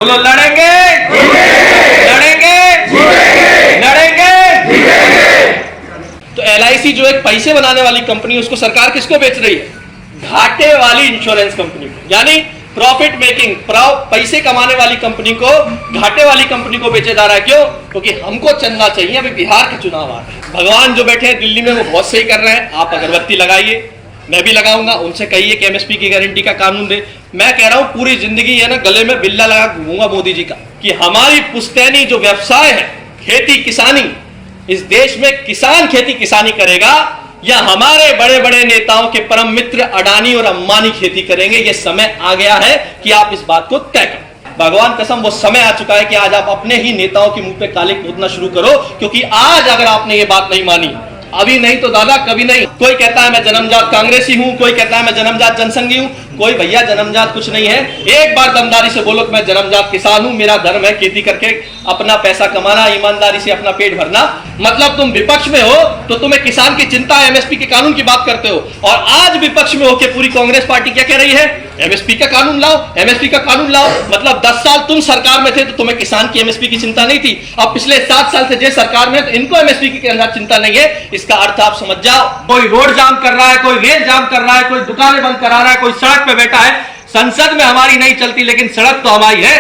बोलो लड़ेंगे लड़ेंगे लड़ेंगे। तो LIC जो एक पैसे बनाने वाली कंपनी, उसको सरकार किसको बेच रही है? घाटे वाली इंश्योरेंस कंपनी को, यानी प्रॉफिट मेकिंग, पैसे कमाने वाली कंपनी को घाटे वाली कंपनी को बेचे जा रहा है। क्यों? क्योंकि हमको चलना चाहिए। अभी बिहार का चुनाव आ रहा है, भगवान जो बैठे हैं दिल्ली में वो बहुत सही कर रहे हैं। आप अगरबत्ती लगाइए, मैं भी लगाऊंगा। उनसे कहिए कि MSP की गारंटी का कानून दे। मैं कह रहा हूं पूरी जिंदगी है ना गले में बिल्ला लगा घूमूंगा मोदी जी का, कि हमारी पुश्तैनी जो व्यवसाय है खेती किसानी, इस देश में किसान खेती किसानी करेगा या हमारे बड़े बड़े नेताओं के परम मित्र अडानी और अंबानी खेती करेंगे। यह समय आ गया है कि आप इस बात को तय करें। भगवान कसम वो समय आ चुका है कि आज आप अपने ही नेताओं के मुंह पे काले कूदना शुरू करो, क्योंकि आज अगर आपने ये बात नहीं मानी, अभी नहीं तो दादा कभी नहीं। कोई कहता है मैं जन्मजात कांग्रेसी हूं, कोई कहता है मैं जन्मजात जनसंघी हूं। कोई भैया जन्मजात कुछ नहीं है। एक बार दमदारी से बोलो कि मैं जन्मजात किसान हूं, मेरा धर्म है खेती करके अपना पैसा कमाना, ईमानदारी से अपना पेट भरना। मतलब तुम विपक्ष में हो तो तुम्हें किसान की चिंता है, MSP के कानून की बात करते हो। और आज विपक्ष में होकर पूरी कांग्रेस पार्टी क्या कह रही है? MSP का कानून लाओ, MSP का कानून लाओ। मतलब 10 साल तुम सरकार में थे तो तुम्हें किसान की MSP की चिंता नहीं थी। अब पिछले 7 साल से जे सरकार में तो इनको MSP की चिंता नहीं है। इसका अर्थ आप समझ जाओ, कोई रोड जाम कर रहा है, कोई रेल जाम कर रहा है, कोई दुकानें बंद करा रहा है, कोई सड़क पे बैठा है। संसद में हमारी नहीं चलती लेकिन सड़क तो हमारी है।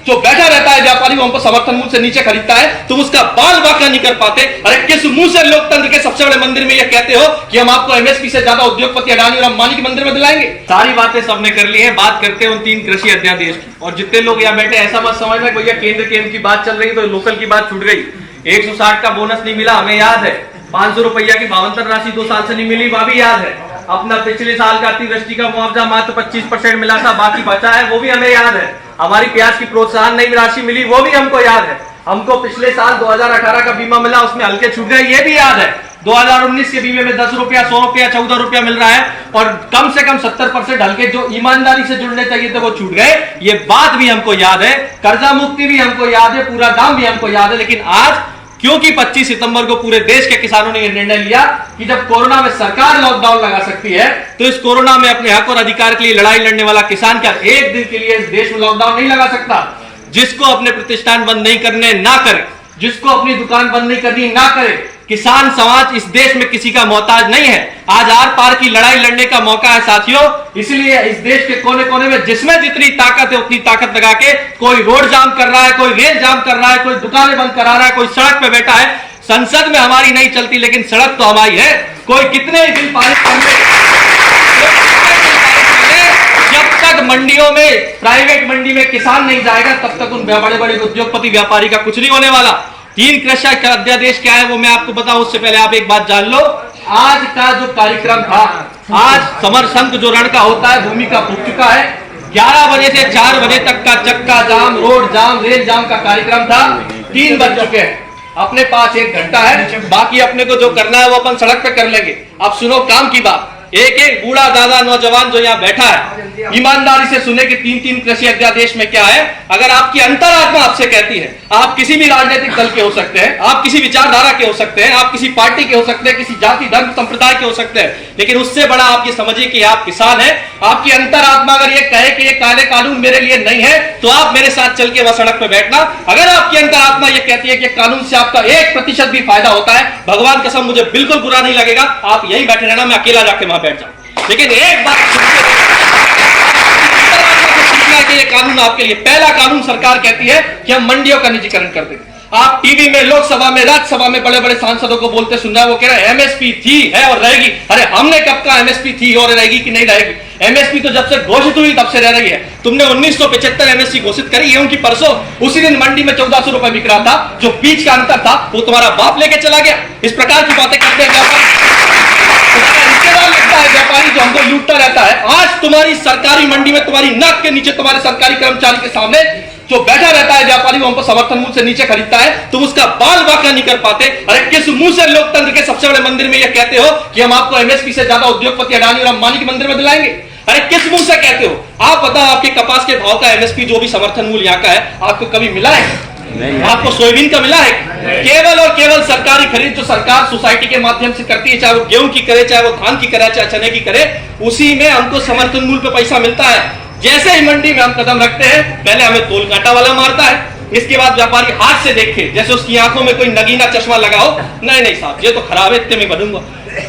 जो बैठा रहता है व्यापारी, वो हमको समर्थन मूल्य से नीचे खरीदता है, तुम उसका बाल बाका नहीं कर पाते। अरे किस मुंह से लोकतंत्र के सबसे बड़े मंदिर में ये कहते हो कि हम आपको MSP से ज्यादा उद्योगपति अडानी और अंबानी के मंदिर में दिलाएंगे? सारी बातें सबने कर ली है। बात करते हैं उन 3 कृषि अध्यादेश की। और जितने लोग यहाँ बैठे ऐसा मत समझना भैया केंद्र की बात चल रही तो लोकल की बात छूट गई। 160 का बोनस नहीं मिला, हमें याद है। 500 रुपया की भावांतर राशि 2 साल से नहीं मिली, वह भी याद है। अपना पिछले साल का अतिवृष्टि का मुआवजा मात्र 25% मिला था, बाकी बचा है, वो भी हमें याद है। हमारी प्याज की प्रोत्साहन नई राशि मिली, वो भी हमको याद है। हमको पिछले साल 2018 का बीमा मिला, उसमें हल्के छूट गए, ये भी याद है। 2019 के बीमे में 10 रुपया, 100 रुपया, 14 रुपया मिल रहा है और कम से कम 70% हल्के जो ईमानदारी से जुड़ने चाहिए थे वो छूट गए। ये बात भी हमको याद है। कर्जा मुक्ति भी हमको याद है, पूरा दाम भी हमको याद है। लेकिन आज क्योंकि 25 सितंबर को पूरे देश के किसानों ने यह निर्णय लिया कि जब कोरोना में सरकार लॉकडाउन लगा सकती है तो इस कोरोना में अपने हक और अधिकार के लिए लड़ाई लड़ने वाला किसान क्या एक दिन के लिए इस देश में लॉकडाउन नहीं लगा सकता? जिसको अपने प्रतिष्ठान बंद नहीं करने ना करे, जिसको अपनी दुकान बंद नहीं करनी ना करे। किसान समाज इस देश में किसी का मोहताज नहीं है। आज आर पार की लड़ाई लड़ने का मौका है साथियों। इसलिए इस देश के कोने कोने में जिसमें जितनी ताकत है उतनी ताकत लगा के, कोई रोड जाम कर रहा है, कोई रेल जाम कर रहा है, कोई दुकानें बंद करा रहा है, कोई सड़क पे बैठा है। संसद में हमारी नहीं चलती लेकिन सड़क तो हमारी है। कोई कितने बिल पारित कर ले, जब तक मंडियों में, प्राइवेट मंडी में किसान नहीं जाएगा तब तक उन बड़े बड़े उद्योगपति व्यापारी का कुछ नहीं होने वाला। 3 कृषि अध्यादेश क्या है वो मैं आपको बताऊं, उससे पहले आप एक बात जान लो। आज का जो कार्यक्रम था, आज समर संघ जो रण का होता है भूमि का फूक चुका है। 11 बजे से 4 बजे तक का चक्का जाम, रोड जाम, रेल जाम का कार्यक्रम था। 3 बज चुके हैं, अपने पास 1 घंटा है, बाकी अपने को जो करना है वो अपन सड़क पे कर लेंगे। अब सुनो काम की बात। एक एक बूढ़ा दादा नौजवान जो यहाँ बैठा है ईमानदारी से सुने कि 3 कृषि अध्यादेश में क्या है। अगर आपकी अंतरात्मा आपसे कहती है, आप किसी भी राजनीतिक दल के हो सकते हैं, आप किसी विचारधारा के हो सकते हैं, आप किसी पार्टी के हो सकते हैं, किसी जाति धर्म संप्रदाय के हो सकते हैं, लेकिन उससे बड़ा आप ये समझिए कि आप किसान हैं। आपकी अंतरात्मा अगर ये कहे कि ये काले कानून मेरे लिए नहीं है तो आप मेरे साथ चल के वह सड़क पर बैठना। अगर आपकी अंतरात्मा ये कहती है कि कानून से आपका 1% भी फायदा होता है, भगवान कसम मुझे बिल्कुल बुरा नहीं लगेगा, आप यही बैठे रहना, मैं अकेला जाके वहां बैठ जाऊं। लेकिन एक बात कि ये कानून आपके लिए, पहला कानून सरकार कहती है कि हम मंडियों का निजीकरण कर देंगे। आप टीवी में, लोकसभा में, राज्यसभा में बड़े बड़े सांसदों को बोलते सुन रहे हैं, वो कह रहे हैं MSP थी, है और रहेगी। अरे हमने कब कहा MSP थी और रहेगी कि नहीं रहेगी? MSP तो जब से घोषित हुई तब से रह रही है। तुमने 1975 MSP घोषित करी, ये उनकी परसों, उसी दिन मंडी में 1400 रुपए बिक रहा था। जो बीच का अंतर था वो तुम्हारा बाप लेके चला गया। इस प्रकार की बातें करते हैं व्यापारी जो हमको लूटता रहता है। आज तुम्हारी सरकारी मंडी में, तुम्हारी नाक के नीचे, तुम्हारे सरकारी कर्मचारी के सामने जो बैठा रहता है व्यापारी, वो हमको समर्थन मूल्य से नीचे खरीदता है, तुम उसका बाल बाका नहीं कर पाते। अरे किस मुंह से लोकतंत्र के सबसे बड़े मंदिर में ये कहते हो कि हम आपको MSP से ज्यादा उद्योगपति अडानी और अंबानी के मंदिर में दिलाएंगे? अरे किस मुंह से कहते हो? आप बताओ, आपके कपास के भाव का MSP जो भी समर्थन मूल्य यहाँ का है आपको कभी मिला है? आपको सोयाबीन का मिला है? केवल और केवल सरकारी खरीद जो सरकार सोसाइटी के माध्यम से करती है, चाहे वो गेहूं की करे, चाहे वो धान की करे, चाहे चने की करे, उसी में हमको समर्थन मूल्य पे पैसा मिलता है। जैसे ही मंडी में हम कदम रखते हैं, पहले हमें तोल कांटा वाला मारता है, इसके बाद व्यापारी हाथ से देखे जैसे उसकी आंखों में कोई नगीना चश्मा लगाओ, नहीं नहीं साहब ये तो खराब है, इतने में बनूंगा।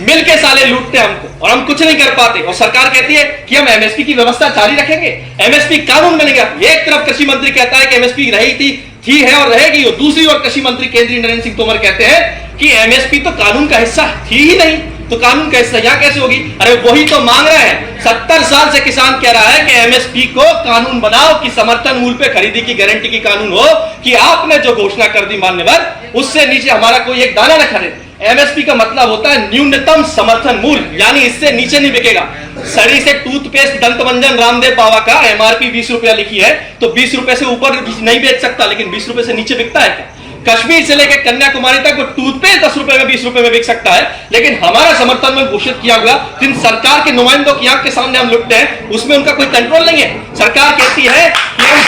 मिलके साले लूटते हमको और हम कुछ नहीं कर पाते। और सरकार कहती है कि हम एमएसपी की व्यवस्था जारी रखेंगे, एमएसपी कानून बनेगा। एक तरफ कृषि मंत्री कहता है कि एमएसपी रही थी है और रहेगी, और दूसरी ओर कृषि मंत्री केंद्रीय नरेंद्र सिंह तोमर कहते हैं कि एमएसपी तो कानून का हिस्सा थी ही नहीं, तो कानून का हिस्सा यहां कैसे होगी? अरे वही तो मांग रहे हैं। 70 साल से किसान कह रहा है कि एमएसपी को कानून बनाओ, कि समर्थन मूल्य पे खरीदी की गारंटी की कानून हो, कि आपने जो घोषणा कर दी मान्यवर, उससे नीचे हमारा कोई एक दाना न खरीदे। एमएसपी का मतलब होता है न्यूनतम समर्थन मूल्य, यानी इससे नीचे नहीं बिकेगा। सड़ी से टूथपेस्ट दंतमंजन रामदेव बाबा का एमआरपी 20 रुपया लिखी है, तो 20 रुपए से ऊपर नहीं बेच सकता, लेकिन 20 रुपए से नीचे बिकता है क्या? कश्मीर से लेकर कन्याकुमारी तक वो टूथपेस्ट 10 रुपए में 20 रुपए में बिक सकता है, लेकिन हमारा समर्थन में घोषित किया हुआ जिन सरकार के नुमाइंदों की आंख के सामने हम लुटते हैं, उसमें उनका कोई कंट्रोल नहीं है। सरकार कहती है कि हम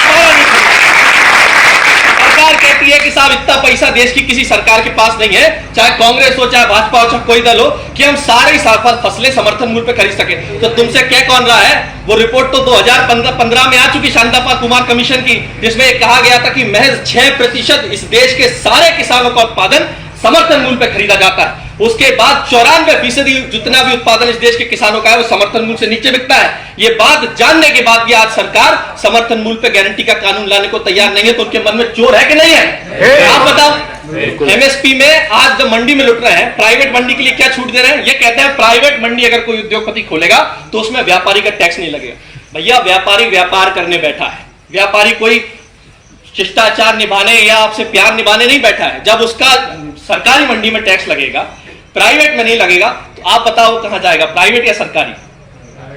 सरकार कहती है कि साहब इतना पैसा देश की किसी सरकार के पास नहीं है, चाहे कांग्रेस हो चाहे भाजपा हो चाहे कोई दल हो, कि हम सारे फसलें समर्थन मूल्य पे खरीद सके। तो तुमसे क्या कौन रहा है? वो रिपोर्ट तो 2015 में आ चुकी शांता कुमार कमीशन की, जिसमें कहा गया था कि महज 6% इस देश के सारे किसानों का उत्पादन समर्थन मूल्य पे खरीदा जाता है। उसके बाद 94% जितना भी उत्पादन इस देश के किसानों का है वो समर्थन मूल्य से नीचे बिकता है। ये बात जानने के बाद भी आज सरकार समर्थन मूल्य पे गारंटी का कानून लाने को तैयार नहीं है, तो उनके मन में चोर है कि नहीं है? आप बताओ। एमएसपी में आज जब मंडी में लुट रहे हैं, प्राइवेट मंडी के लिए क्या छूट दे रहे हैं? ये कहते हैं प्राइवेट मंडी अगर कोई उद्योगपति खोलेगा तो उसमें व्यापारी का टैक्स नहीं लगेगा। भैया व्यापारी व्यापार करने बैठा है, व्यापारी कोई शिष्टाचार निभाने या आपसे प्यार निभाने नहीं बैठा है। जब उसका सरकारी मंडी में टैक्स लगेगा, प्राइवेट में नहीं लगेगा, तो आप बताओ कहां जाएगा, प्राइवेट या सरकारी?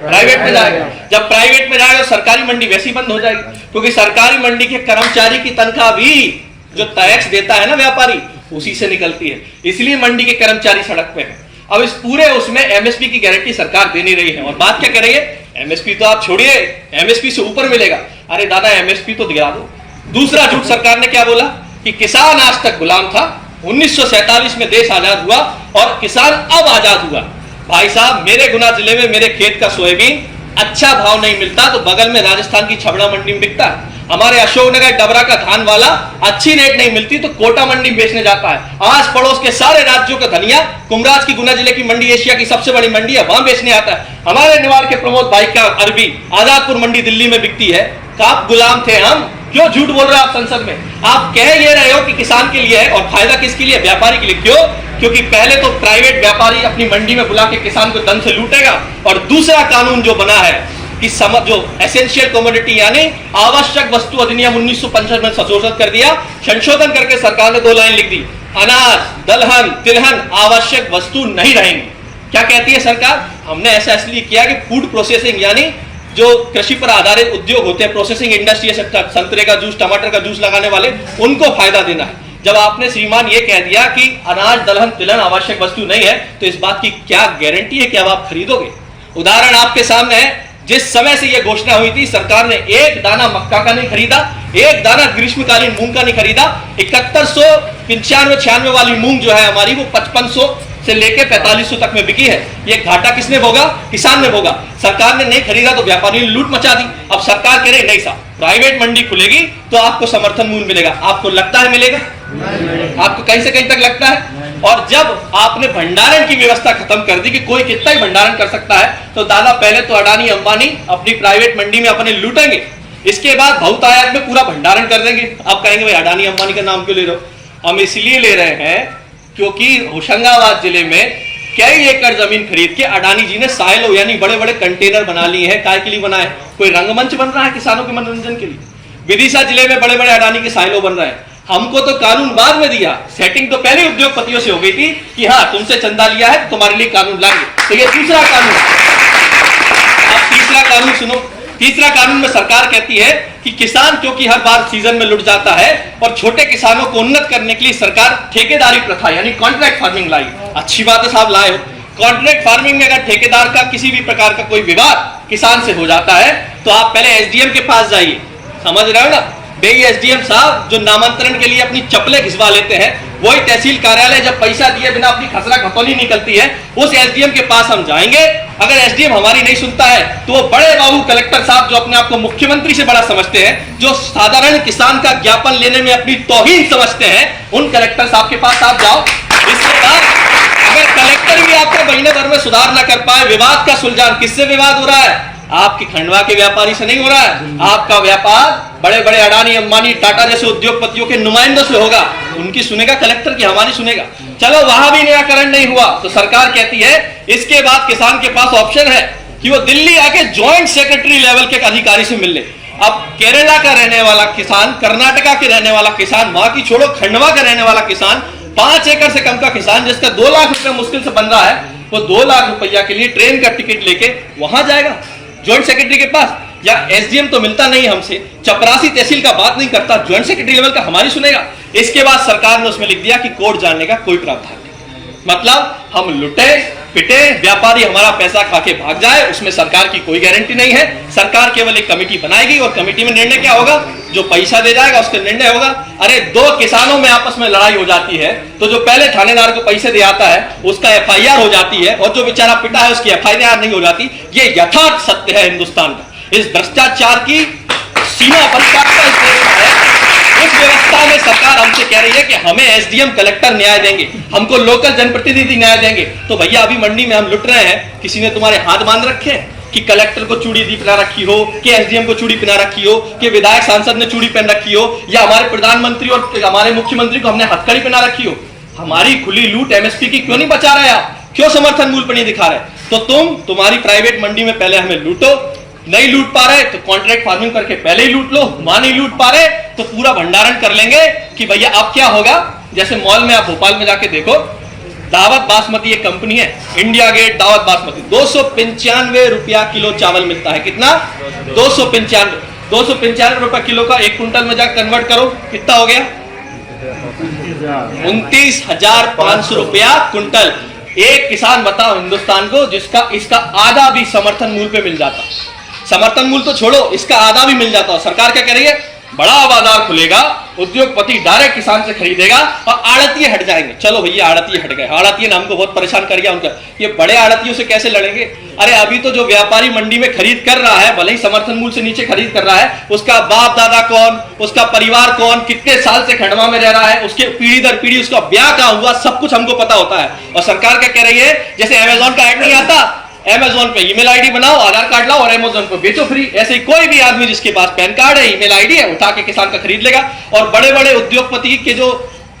प्राइवेट में जाएगा। जब प्राइवेट में जाएगा सरकारी मंडी वैसे ही बंद हो जाएगी, क्योंकि सरकारी मंडी के कर्मचारी की तनख्वाह भी जो टैक्स देता है ना व्यापारी, उसी से निकलती है। इसलिए मंडी के कर्मचारी सड़क पे हैं। अब इस पूरे उसमें एमएसपी की गारंटी सरकार दे नहीं रही है। और बात क्या कर रही है? एमएसपी तो आप छोड़िए, एमएसपी से ऊपर मिलेगा। अरे दादा एमएसपी तो दिला दो। दूसरा झूठ सरकार ने क्या बोला कि किसान आज तक गुलाम था, 1947 में देश आजाद हुआ और किसान अब आजाद हुआ। भाई साहब मेरे गुना जिले में मेरे खेत का सोयाबीन अच्छा भाव नहीं मिलता तो बगल में राजस्थान की छबड़ा मंडी में बिकता है। हमारे अशोकनगर डबरा का धान वाला अच्छी रेट नहीं मिलती तो कोटा मंडी में बेचने जाता है। आस पड़ोस के सारे राज्यों का धनिया कुमराज की गुना जिले की मंडी एशिया की सबसे बड़ी मंडी है, वहां बेचने आता है। हमारे निवार के प्रमोद भाई का अरबी आजादपुर मंडी दिल्ली में बिकती है। आप गुलाम थे हम, क्यों झूठ बोल रहे हो आप संसद में? आप कह ये रहे हो कि किसान के लिए है और फायदा किसके लिए? व्यापारी के लिए। क्यों? क्योंकि पहले तो प्राइवेट व्यापारी अपनी मंडी में बुला के किसान को दन से लूटेगा, और दूसरा कानून जो बना है कि जो एसेंशियल कमोडिटी यानी आवश्यक वस्तु अधिनियम 1955 में संशोधन कर दिया, संशोधन करके सरकार ने 2 लाइन लिख दी, अनाज दलहन तिलहन आवश्यक वस्तु नहीं रहेंगी। क्या कहती है सरकार? हमने ऐसा इसलिए किया कि फूड प्रोसेसिंग यानी जो कृषि पर आधारित उद्योग होते हैं, प्रोसेसिंग इंडस्ट्री, संतरे का जूस टमाटर का जूस लगाने वाले, उनको फायदा देना है। जब आपने श्रीमान ये कह दिया कि अनाज दलहन तिलहन आवश्यक वस्तु नहीं है, तो इस बात की क्या गारंटी है कि अब आप खरीदोगे? उदाहरण आपके सामने है। जिस समय से यह घोषणा हुई थी सरकार ने एक दाना मक्का का नहीं खरीदा, एक दाना ग्रीष्मकालीन मूंग का नहीं खरीदा। 7195 वाली मूंग जो है हमारी वो 5500 से लेके 4500 तक में बिकी है। ये घाटा किसने भोगा? किसान ने भोगा। सरकार ने नहीं खरीदा तो व्यापारी ने लूट मचा दी। अब सरकार कह रही नहीं साहब प्राइवेट मंडी खुलेगी तो आपको समर्थन मूल्य मिलेगा। आपको लगता है मिलेगा? आपको कहीं से कहीं तक लगता है? और जब आपने भंडारण की व्यवस्था खत्म कर दी कि कोई कितना ही भंडारण कर सकता है, तो दादा पहले तो अडानी अंबानी अपनी प्राइवेट मंडी में अपने लूटेंगे, इसके बाद बहुतायत में पूरा भंडारण कर देंगे। आप कहेंगे भाई अडानी अंबानी का नाम क्यों ले रहे हो? हम इसलिए ले रहे हैं क्योंकि होशंगाबाद जिले में कई एकड़ जमीन खरीद के अडानी जी ने साइलो यानी बड़े बड़े कंटेनर बना लिए हैं। काय के लिए बनाए? कोई रंगमंच बन रहा है किसानों के मनोरंजन के लिए। विदिशा जिले में बड़े बड़े अडानी के साइलो बन रहे हैं। हमको तो कानून बाद में दिया, सेटिंग तो पहले उद्योगपतियों से हो गई थी कि हाँ तुमसे चंदा लिया है तुम्हारे लिए कानून लाएंगे। तो ये दूसरा कानून। अब तीसरा कानून सुनो। तीसरा कानून में सरकार कहती है कि किसान क्योंकि हर बार सीजन में लुट जाता है और छोटे किसानों को उन्नत करने के लिए सरकार ठेकेदारी प्रथा यानी कॉन्ट्रैक्ट फार्मिंग लाई। अच्छी बात है साहब लाए हो। कॉन्ट्रैक्ट फार्मिंग में अगर ठेकेदार का किसी भी प्रकार का कोई विवाद किसान से हो जाता है तो आप पहले एसडीएम के पास जाइए। समझ रहे हो ना? भाई एसडीएम साहब जो नामांतरण के लिए अपनी चप्पलें घिसवा लेते हैं, वही तहसील कार्यालय जब पैसा दिए बिना अपनी खसरा खतौनी निकलती है, उस एसडीएम के पास हम जाएंगे। अगर एसडीएम हमारी नहीं सुनता है तो वो बड़े बाबू कलेक्टर साहब जो अपने आप को मुख्यमंत्री से बड़ा समझते हैं, जो साधारण किसान का ज्ञापन लेने में अपनी तौहीन समझते हैं, उन कलेक्टर साहब के पास आप जाओ। इसके बाद अगर कलेक्टर भी आपको महीने भर में सुधार न कर पाए, विवाद का सुलझान, किससे विवाद हो रहा है? आपकी खंडवा के व्यापारी से नहीं हो रहा है। आपका व्यापार बड़े बड़े अडानी, अंबानी, टाटा जैसे उद्योगपतियों के नुमाइंदों से होगा। उनकी सुनेगा कलेक्टर की, हमारी सुनेगा। चलो वहां भी निराकरण नहीं हुआ तो सरकार कहती है इसके बाद किसान के पास ऑप्शन है कि वो दिल्ली आके ज्वाइंट सेक्रेटरी लेवल के अधिकारी से मिल ले। अब केरला का रहने वाला किसान, कर्नाटका के रहने वाला किसान, वहां की छोड़ो खंडवा का रहने वाला किसान, 5 एकड़ से कम का किसान जिसका 2 लाख रुपए मुश्किल से बन रहा है, वो 2 लाख रुपया के लिए ट्रेन का टिकट लेके वहां जाएगा ज्वाइंट सेक्रेटरी के पास। या एसडीएम तो मिलता नहीं हमसे, चपरासी तहसील का बात नहीं करता, ज्वाइंट सेक्रेटरी लेवल का हमारी सुनेगा। इसके बाद सरकार ने उसमें लिख दिया कि कोर्ट जानने का कोई प्रावधान नहीं। मतलब हम लुटे पिटे, व्यापारी हमारा पैसा खा के भाग जाए, उसमें सरकार की कोई गारंटी नहीं है। सरकार केवल एक कमेटी बनाएगी और कमेटी में निर्णय क्या होगा? जो पैसा दे जाएगा उसका निर्णय होगा। अरे 2 किसानों में आपस में लड़ाई हो जाती है तो जो पहले थानेदार को पैसे दे आता है उसका एफआईआर हो जाती है, और जो बेचारा पिटा है उसकी एफआईआर नहीं हो जाती। ये यथार्थ सत्य है हिंदुस्तान का। इस भ्रष्टाचार की सीमा पराकाष्ठा इस देश में है। उस व्यवस्था में सरकार हमसे कह रही है कि हमें एसडीएम कलेक्टर न्याय देंगे, हमको लोकल जनप्रतिनिधि न्याय देंगे। तो भैया अभी मंडी में हम लुट रहे हैं, किसी ने तुम्हारे हाथ बांध रखे हैं कि कलेक्टर को चूड़ी दी पहना रखी हो, कि एसडीएम को चूड़ी पहना रखी हो, कि विधायक सांसद ने चूड़ी पहन रखी हो, या हमारे प्रधानमंत्री और हमारे मुख्यमंत्री को हमने हथकड़ी पहना रखी हो। हमारी खुली लूट एमएसपी की क्यों नहीं बचा रहे आप? क्यों समर्थन मूल्य पर नहीं दिखा रहे? तो तुम्हारी प्राइवेट मंडी में पहले हमें लूटो, नहीं लूट पा रहे तो कॉन्ट्रैक्ट फार्मिंग करके पहले ही लूट लो, वहां नहीं लूट पा रहे तो पूरा भंडारण कर लेंगे कि भैया अब क्या होगा। जैसे मॉल में आप भोपाल में जाके देखो, दावत बासमती एक कंपनी है, इंडिया गेट दावत बासमती, 295 रुपया किलो चावल मिलता है। कितना? 295 रुपया किलो का 1 क्विंटल में जाकर कन्वर्ट करो, कितना हो गया? 29,500 रुपया क्विंटल। एक किसान बताओ हिंदुस्तान को जिसका इसका आधा भी समर्थन मूल्य पे मिल जाता। समर्थन मूल्य तो छोड़ो, इसका आधा भी मिल जाता। सरकार क्या कह रही है? बड़ा बाजार खुलेगा, उद्योगपति डायरेक्ट किसान से खरीदेगा और आड़तिये हट जाएंगे। चलो भैया आड़तिये हट गए, आड़तिये ने हमको बहुत परेशान कर दिया उनका। ये बड़े आड़तियों से कैसे लड़ेंगे? अरे अभी तो जो व्यापारी मंडी में खरीद कर रहा है, भले ही समर्थन मूल्य से नीचे खरीद कर रहा है, उसका बाप दादा कौन, उसका परिवार कौन, कितने साल से खंडवा में रह रहा है, उसके पीढ़ी दर पीढ़ी उसका ब्याह कहां हुआ, सब कुछ हमको पता होता है। और सरकार क्या कह रही है? जैसे अमेजोन का ऐड नहीं आता, अमेजोन पे ईमेल आईडी बनाओ, आधार कार्ड लाओ और अमेजोन पे बेचो फ्री। ऐसे ही कोई भी आदमी जिसके पास पैन कार्ड है, ईमेल आईडी है, उठा के किसान का खरीद लेगा। और बड़े बड़े उद्योगपति के जो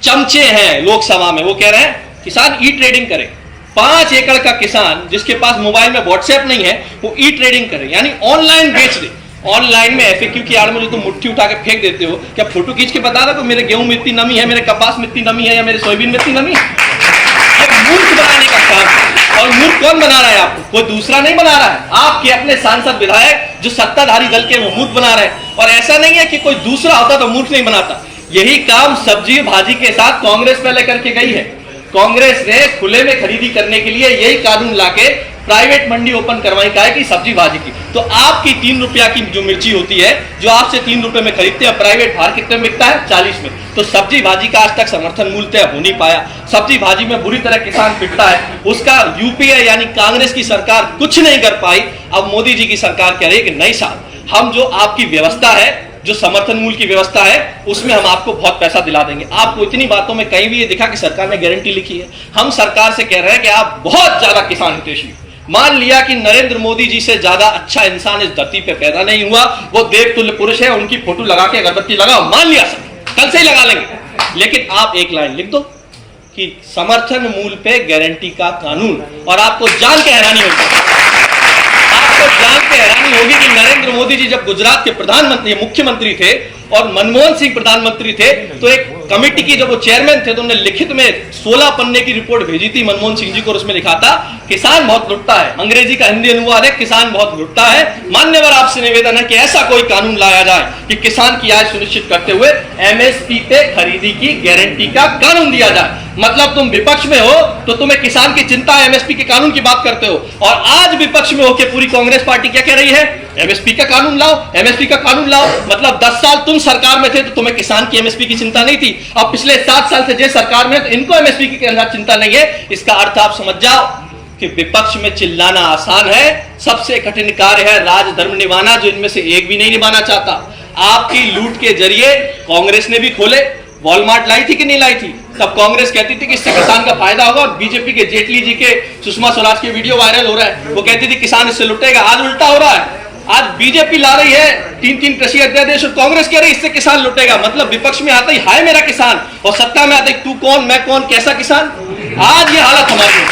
चमचे हैं लोकसभा में, वो कह रहे हैं किसान ई ट्रेडिंग करे। 5 एकड़ का किसान जिसके पास मोबाइल में व्हाट्सएप नहीं है, वो ई ट्रेडिंग करे, यानी ऑनलाइन बेच दे। ऑनलाइन में एफएक्यू की आड़ में जो तुम मुट्ठी उठा के फेंक देते हो, क्या फोटो खींच के बता रहा तो मेरे गेहूं में इतनी नमी है, मेरे कपास में इतनी नमी है, या मेरे सोयाबीन में इतनी नमी है? मूर्ख बनाने का काम है। और मूर्ख कौन बना रहा है आपको? कोई दूसरा नहीं बना रहा है, आपके अपने सांसद विधायक जो सत्ताधारी दल के वो मूर्ख बना रहे हैं। और ऐसा नहीं है कि कोई दूसरा होता तो मूर्ख नहीं बनाता। यही काम सब्जी भाजी के साथ कांग्रेस पहले करके गई है। कांग्रेस ने खुले में खरीदी करने के लिए यही कानून लाके प्राइवेट मंडी ओपन करवाई का है कि सब्जी भाजी की। तो आपकी 3 रुपया की जो मिर्ची होती है, जो आपसे 3 रुपए में खरीदते हैं, प्राइवेट बाहर कितने में बिकता है? 40 में। तो सब्जी भाजी का आज तक समर्थन मूल्य तय हो नहीं पाया। सब्जी भाजी में बुरी तरह किसान पिटता है, उसका यूपीए यानी कांग्रेस की सरकार कुछ नहीं कर पाई। अब मोदी जी की सरकार कह रही है कि नहीं साहब, हम जो आपकी व्यवस्था है, जो समर्थन मूल्य की व्यवस्था है, उसमें हम आपको बहुत पैसा दिला देंगे। आपको इतनी बातों में कहीं भी ये दिखा कि सरकार ने गारंटी लिखी है? हम सरकार से कह रहे हैं कि आप बहुत ज्यादा किसान हितैषी। मान लिया कि नरेंद्र मोदी जी से ज्यादा अच्छा इंसान इस धरती पे पैदा नहीं हुआ, वो देवतुल्य पुरुष है, उनकी फोटो लगा के अगरबत्ती लगाओ, मान लिया सर, कल से ही लगा लेंगे। लेकिन आप एक लाइन लिख दो कि समर्थन मूल्य पे गारंटी का कानून, और आपको जान के हैरानी होगी, आपको जान के हैरानी होगी कि नरेंद्र मोदी जी जब गुजरात के प्रधानमंत्री मुख्यमंत्री थे और मनमोहन सिंह प्रधानमंत्री थे, तो एक कमेटी की जब वो चेयरमैन थे तो उन्होंने लिखित में 16 पन्ने की रिपोर्ट भेजी थी मनमोहन सिंह जी को, और उसमें लिखा था किसान बहुत लुटता है। अंग्रेजी का हिंदी अनुवाद है किसान बहुत लुटता है। मान्यवर आपसे निवेदन है कि ऐसा कोई कानून लाया जाए कि किसान की आय सुनिश्चित करते हुए एमएसपी पे खरीदी की गारंटी का कानून दिया जाए। मतलब तुम विपक्ष में हो तो तुम्हें किसान की चिंता है, एमएसपी के कानून की बात करते हो, और आज विपक्ष में होकर पूरी कांग्रेस पार्टी क्या कह रही है? एमएसपी का कानून लाओ, एमएसपी का कानून लाओ। मतलब 10 साल तुम सरकार में थे तो तुम्हें किसान की एमएसपी की चिंता नहीं थी, अब पिछले 7 साल से जे सरकार में, तो इनको एमएसपी की चिंता नहीं है। इसका अर्थ आप समझ जाओ कि विपक्ष में चिल्लाना आसान है, सबसे कठिन कार्य है राज धर्म निभाना, जो इनमें से एक भी नहीं निभाना चाहता। आपकी लूट के जरिए कांग्रेस ने भी खोले, वॉलमार्ट लाई थी कि नहीं लाई थी? तब कांग्रेस कहती थी कि इससे किसान का फायदा होगा, और बीजेपी के जेटली जी के, सुषमा स्वराज के वीडियो वायरल हो रहा है, वो कहती थी किसान इससे लुटेगा। आज उल्टा हो रहा है, आज बीजेपी ला रही है 3-3 कृषि अध्यादेश और कांग्रेस कह रही है इससे किसान लुटेगा। मतलब विपक्ष में आता ही हाय मेरा किसान, और सत्ता में आते तू कौन मैं कौन कैसा किसान। आज ये हालत हमारी है,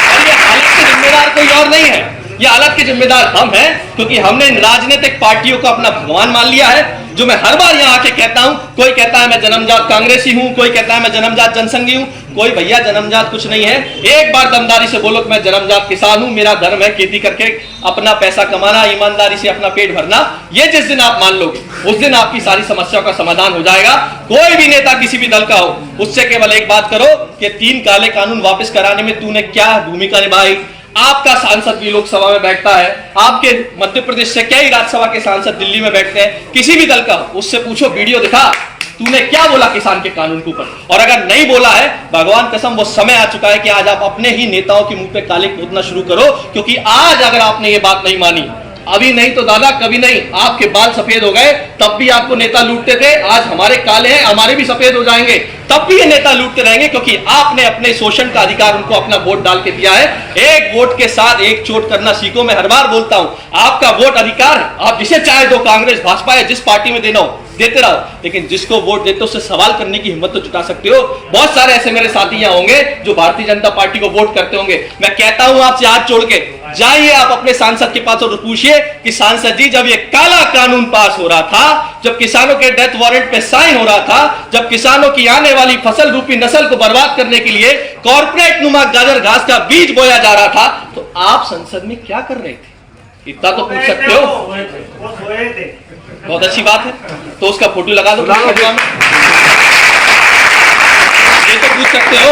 और ये हालत के जिम्मेदार कोई और नहीं है, ये हालत के जिम्मेदार हम हैं, क्योंकि हमने इन राजनीतिक पार्टियों को अपना भगवान मान लिया है। जो मैं हर बार यहाँ आके कहता हूं, कोई कहता है मैं जन्मजात कांग्रेसी हूं, कोई कहता है मैं जन्मजात जनसंघी हूं, कोई भैया जन्मजात कुछ नहीं है। एक बार दमदारी से बोलो कि मैं जन्मजात किसान हूं, मेरा धर्म है खेती करके अपना पैसा कमाना, ईमानदारी से अपना पेट भरना। ये जिस दिन आप मान लोगे उस दिन आपकी सारी समस्याओं का समाधान हो जाएगा। कोई भी नेता किसी भी दल का हो, उससे केवल एक बात करो कि 3 काले कानून वापस कराने में तूने क्या भूमिका निभाई। आपका सांसद भी लोकसभा में बैठता है, आपके मध्य प्रदेश से कई राज्यसभा के सांसद दिल्ली में बैठते हैं, किसी भी दल का, उससे पूछो वीडियो दिखा तूने क्या बोला किसान के कानून के ऊपर। और अगर नहीं बोला है, भगवान कसम वो समय आ चुका है कि आज आप अपने ही नेताओं के मुंह पे काले कूदना शुरू करो, क्योंकि आज अगर आपने ये बात नहीं मानी, अभी नहीं तो दादा कभी नहीं, आपके बाल सफेद हो गए तब भी आपको नेता लूटते थे, आज हमारे काले हैं हमारे भी सफेद हो जाएंगे तब भी ये नेता लूटते रहेंगे, क्योंकि आपने अपने शोषण का अधिकार उनको अपना वोट डाल के दिया है। एक वोट के साथ एक चोट करना सीखो। मैं हर बार बोलता हूं, आपका वोट अधिकार है, आप जिसे चाहे दो, कांग्रेस भाजपा या जिस पार्टी में देना हो देते रहो, लेकिन जिसको वोट देते हो उससे सवाल करने की हिम्मत तो जुटा सकते हो। बहुत सारे ऐसे मेरे साथी यहाँ होंगे जो भारतीय जनता पार्टी को वोट करते होंगे। मैं कहता हूं आपसे हाथ जोड़ के, जाइए आप अपने सांसद के पास और पूछिए कि सांसद जी जब ये काला कानून पास हो रहा था, जब किसानों के डेथ वारंट पे साइन हो रहा था, जब किसानों की आने वाली फसल रूपी नस्ल को बर्बाद करने के लिए कॉर्पोरेट नुमा गाजर घास का बीज बोया जा रहा था, तो आप संसद में क्या कर रहे थे? इतना तो पूछ सकते हो। बहुत अच्छी बात है, तो उसका फोटो लगा दो। ये तो पूछ सकते हो।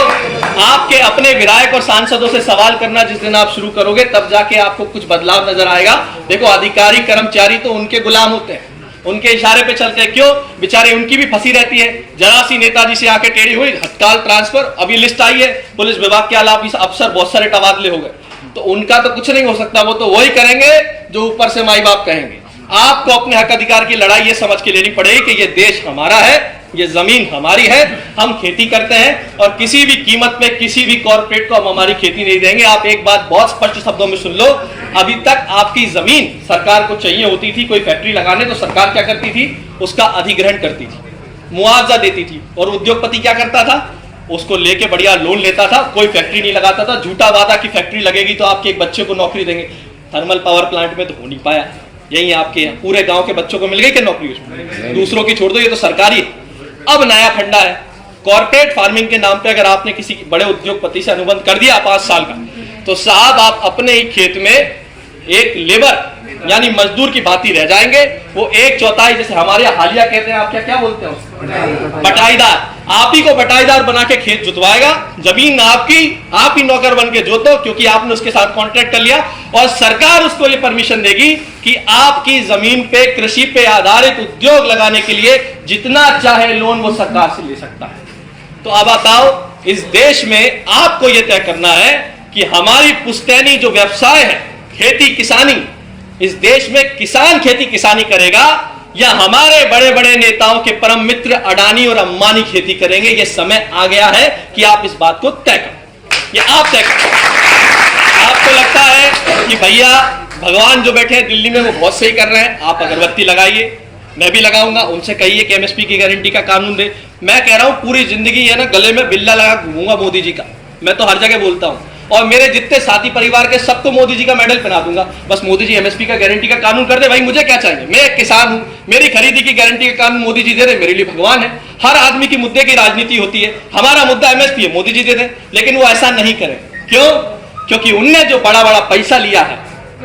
आपके अपने विधायक और सांसदों से सवाल करना जिस दिन आप शुरू करोगे, तब जाके आपको कुछ बदलाव नजर आएगा। देखो, अधिकारी कर्मचारी तो उनके गुलाम होते हैं, उनके इशारे पे चलते हैं। क्यों? बेचारे उनकी भी फंसी रहती है। जरा सी नेताजी से आके टेढ़ी हुई, हटकाल ट्रांसफर। अभी लिस्ट आई है, पुलिस विभाग के अलावा अफसर बहुत सारे तबादले हो गए, तो उनका तो कुछ नहीं हो सकता, वो तो वही करेंगे जो ऊपर से माई बाप कहेंगे। आपको अपने हक अधिकार की लड़ाई ये समझ के लेनी पड़ेगी कि ये देश हमारा है, ये जमीन हमारी है, हम खेती करते हैं, और किसी भी कीमत पे किसी भी कॉर्पोरेट को हम हमारी खेती नहीं देंगे। आप एक बात बहुत स्पष्ट शब्दों में सुन लो, अभी तक आपकी जमीन सरकार को चाहिए होती थी कोई फैक्ट्री लगाने, तो सरकार क्या करती थी? उसका अधिग्रहण करती थी, मुआवजा देती थी, और उद्योगपति क्या करता था? उसको लेके बढ़िया लोन लेता था, कोई फैक्ट्री नहीं लगाता था, झूठा वादा की फैक्ट्री लगेगी तो आपके एक बच्चे को नौकरी देंगे। थर्मल पावर प्लांट में तो हो नहीं पाया, यही आपके पूरे गांव के बच्चों को मिल गई क्या नौकरी? उसमें दूसरों की छोड़ दो, ये तो सरकारी है। अब नया फंडा है, कॉर्पोरेट फार्मिंग के नाम पे अगर आपने किसी बड़े उद्योगपति से अनुबंध कर दिया 5 साल का, तो साहब आप अपने ही खेत में एक लेबर यानी मजदूर की भांति रह जाएंगे। वो 1/4, जैसे हमारे हालिया कहते हैं, आप क्या बोलते हैं उसको? बटाईदार। आप ही को बटाईदार बना के खेत जुतवाएगा, जमीन आपकी, आप ही नौकर बन के जोतो, क्योंकि आपने उसके साथ कॉन्ट्रैक्ट कर लिया, और सरकार उसको ये परमिशन देगी कि आपकी जमीन पे कृषि पे आधारित उद्योग लगाने के लिए जितना चाहे लोन वो सरकार से ले सकता है। तो अब बताओ, इस देश में आपको यह तय करना है कि हमारी पुश्तैनी जो व्यवसाय है खेती किसानी, इस देश में किसान खेती किसानी करेगा या हमारे बड़े बड़े नेताओं के परम मित्र अडानी और अंबानी खेती करेंगे। यह समय आ गया है कि आप इस बात को तय करें, ये आप तय करें। आपको लगता है कि भैया भगवान जो बैठे हैं दिल्ली में वो बहुत सही कर रहे हैं, आप अगरबत्ती लगाइए, मैं भी लगाऊंगा, उनसे कहिए कि एमएसपी की गारंटी का कानून दे। मैं कह रहा हूं पूरी जिंदगी है ना गले में बिल्ला लगा घूमूंगा मोदी जी का, मैं तो हर जगह बोलता हूं, और मेरे जितने साथी परिवार के सबको मोदी जी का मेडल पहना दूंगा। बस मोदी जी एमएसपी का गारंटी का कानून कर दे, भाई मुझे क्या चाहिए, मैं एक किसान हूं, मेरी खरीदी की गारंटी का कानून मोदी जी दे रहे, मेरे लिए भगवान है। हर आदमी की मुद्दे की राजनीति होती है, हमारा मुद्दा एमएसपी है, मोदी जी दे दें, लेकिन वो ऐसा नहीं करें। क्यों? क्योंकि उनने जो बड़ा बड़ा पैसा लिया है,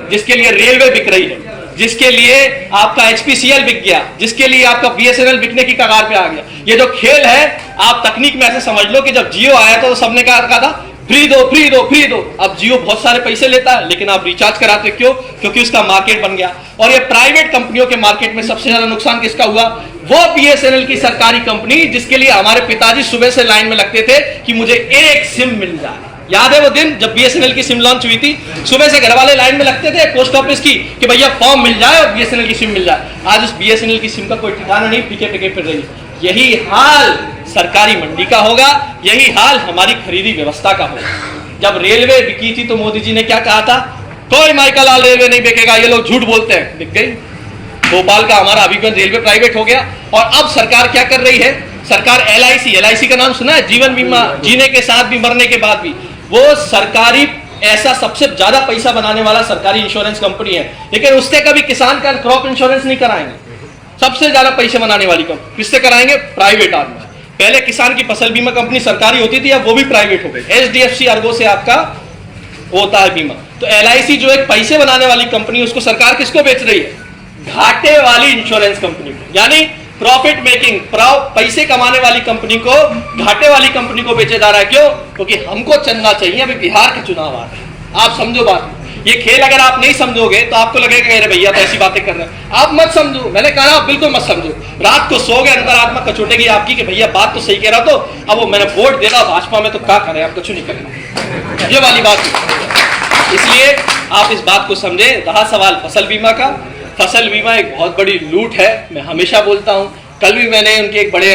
जिसके लिए रेलवे बिक रही है, जिसके लिए आपका एचपीसीएल बिक गया, जिसके लिए आपका बीएसएनएल बिकने की कगार पे आ गया, ये जो खेल है, आप तकनीक में ऐसे समझ लो कि जब जियो आया तो सबने कहा था फ्री दो फ्री दो फ्री दो। अब जियो बहुत सारे पैसे लेता है, लेकिन आप रिचार्ज कराते क्यों? क्योंकि उसका मार्केट बन गया। और ये प्राइवेट कंपनियों के मार्केट में सबसे ज्यादा नुकसान किसका हुआ? वो बीएसएनएल की सरकारी कंपनी जिसके लिए हमारे पिताजी सुबह से लाइन में लगते थे कि मुझे एक सिम मिल जाए। याद है वो दिन जब बीएसएनएल की सिम लॉन्च हुई थी? सुबह से घर वाले लाइन में लगते थे पोस्ट ऑफिस की कि भैया फॉर्म मिल जाए और बीएसएनएल की सिम मिल जाए। आज उस बीएसएनएल की सिम का कोई ठिकाना नहीं, पीके पीके फिर रही है। यही हाल सरकारी मंडी का होगा, यही हाल हमारी खरीदी व्यवस्था का होगा। जब रेलवे बिकी थी तो मोदी जी ने क्या कहा था? कोई माइकालाल रेलवे नहीं बिकेगा, ये लोग झूठ बोलते हैं। बिक गई। भोपाल का हमारा अभिगम रेलवे प्राइवेट हो गया। और अब सरकार क्या कर रही है? सरकार एलआईसी का नाम सुना है? जीवन बीमा, जीने के साथ भी मरने के बाद भी। वो सरकारी ऐसा सबसे ज्यादा पैसा बनाने वाला सरकारी इंश्योरेंस कंपनी है, लेकिन उससे कभी किसान का क्रॉप इंश्योरेंस नहीं कराएंगे। सबसे ज्यादा पैसे बनाने वाली कंपनी किससे कराएंगे? प्राइवेट आदमी। पहले किसान की फसल बीमा कंपनी सरकारी होती थी, अब वो भी प्राइवेट हो गई। एचडीएफसी अर्गो से आपका होता है बीमा। तो एलआईसी जो एक पैसे बनाने वाली कंपनी, उसको सरकार किसको बेच रही है? घाटे वाली इंश्योरेंस कंपनी को। यानी प्रॉफिट मेकिंग, पैसे कमाने वाली कंपनी को घाटे वाली कंपनी को बेचे जा रहा है। क्यों? क्योंकि हमको चंदा चाहिए। अभी बिहार के चुनाव आ रहे हैं, आप समझो बात। ये खेल अगर आप नहीं समझोगे तो आपको लगेगा अरे भैया तो ऐसी बातें कर रहे हैं। आप मत समझो, मैंने कहा आप बिल्कुल मत समझो। रात को सोगे अंतरात्मा कचोटेगी आपकी कि भैया बात तो सही कह रहा। तो अब वो मैंने वोट दे रहा भाजपा में, तो क्या करें, आप कुछ नहीं करेंगे, ये वाली बात। इसलिए आप इस बात को समझे। रहा सवाल फसल बीमा का, फसल बीमा एक बहुत बड़ी लूट है। मैं हमेशा बोलता हूं, कल भी मैंने उनके एक बड़े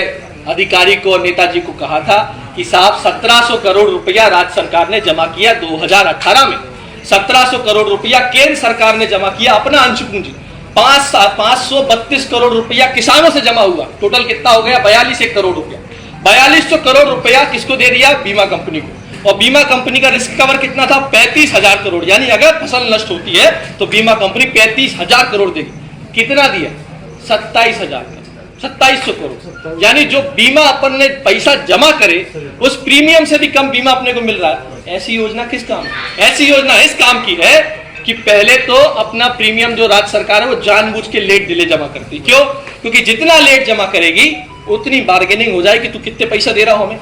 अधिकारी को और नेताजी को कहा था कि साहब 1700 करोड़ रुपया राज्य सरकार ने जमा किया 2018 में। 1700 करोड़ रुपया केंद्र सरकार ने जमा किया अपना अंश पूंजी। 532 करोड़ रुपया किसानों से जमा हुआ। टोटल कितना हो गया? 42 करोड़ रुपया। 4200 करोड़ रुपया किसको दे दिया? बीमा कंपनी को। और बीमा कंपनी का रिस्क कवर कितना था? 35,000 करोड़। यानी अगर फसल नष्ट होती है तो बीमा कंपनी 35,000 करोड़ देगी। कितना दिया? 27,000 करोड़। यानी जो बीमा अपन ने पैसा जमा करे उस प्रीमियम से भी कम बीमा अपने को मिल रहा है। ऐसी योजना किस काम? ऐसी योजना इस काम की है कि पहले तो अपना प्रीमियम जो राज्य सरकार है वो जानबूझ के लेट डिले जमा करती। क्यों? क्योंकि जितना लेट जमा करेगी उतनी बार्गेनिंग हो जाएगी, तू कितने पैसा दे रहा हो हमें,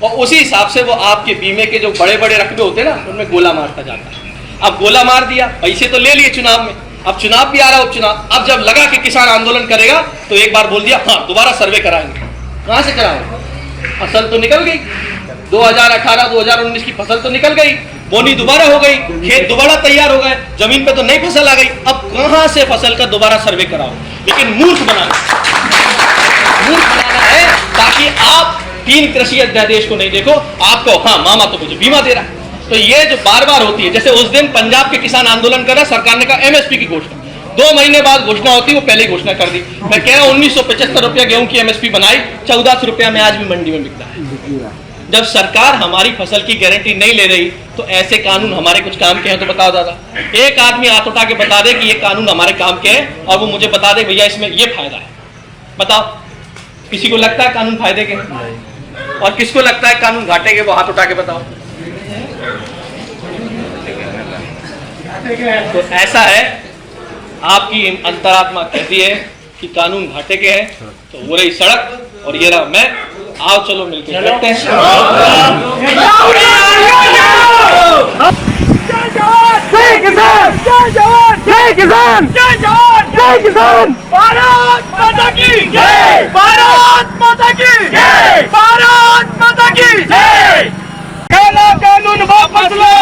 और उसी हिसाब से वो आपके बीमे के जो बड़े बड़े रकबे होते हैं ना उनमें गोला मारता जाता है। अब गोला मार दिया, पैसे तो ले लिए चुनाव में, अब चुनाव भी आ रहा है उपचुनाव। अब जब लगा कि किसान आंदोलन करेगा तो एक बार बोल दिया हाँ दोबारा सर्वे कराएंगे। कहां से कराओगे? फसल तो निकल गई, 2018-2019 की फसल तो निकल गई, बोनी दोबारा हो गई, खेत दोबारा तैयार हो गए, जमीन पे तो नई फसल आ गई। अब कहां से फसल का दोबारा सर्वे कराओ? लेकिन मूर्ख बनाना है ताकि आप 3 कृषि अध्यादेश को नहीं देखो, आपको हाँ मामा तो मुझे बीमा दे रहा है। तो ये जो बार बार होती है, जैसे उस दिन पंजाब के किसान आंदोलन कर रहा, सरकार ने कहा एमएसपी की घोषणा, 2 महीने बाद घोषणा होती, वो पहले ही घोषणा कर दी। मैं कह रहा हूं 1975 रुपया गेहूं की एमएसपी बनाई, 1400 रुपया में आज भी मंडी में बिकता है। जब सरकार हमारी फसल की गारंटी नहीं ले रही तो ऐसे कानून हमारे कुछ काम के हैं तो बताओ दादा। एक आदमी हाथ उठा के बता दे कि ये कानून हमारे काम के हैं और वो मुझे बता दे भैया इसमें ये फायदा है। बताओ, किसी को लगता है कानून फायदे के? और किसको लगता है कानून घाटे के? वो हाथ उठा के बताओ। तो ऐसा है, आपकी अंतरात्मा कहती है कि कानून घाटे के हैं, तो वो रही सड़क और ये रहा मैं। आओ चलो मिलकर लड़ते हैं। जय किसान, जय जवान, जय किसान, जय जवान, जय किसान। भारत माता की जय, भारत माता की जय, भारत माता की जय। काला कानून वापस लो।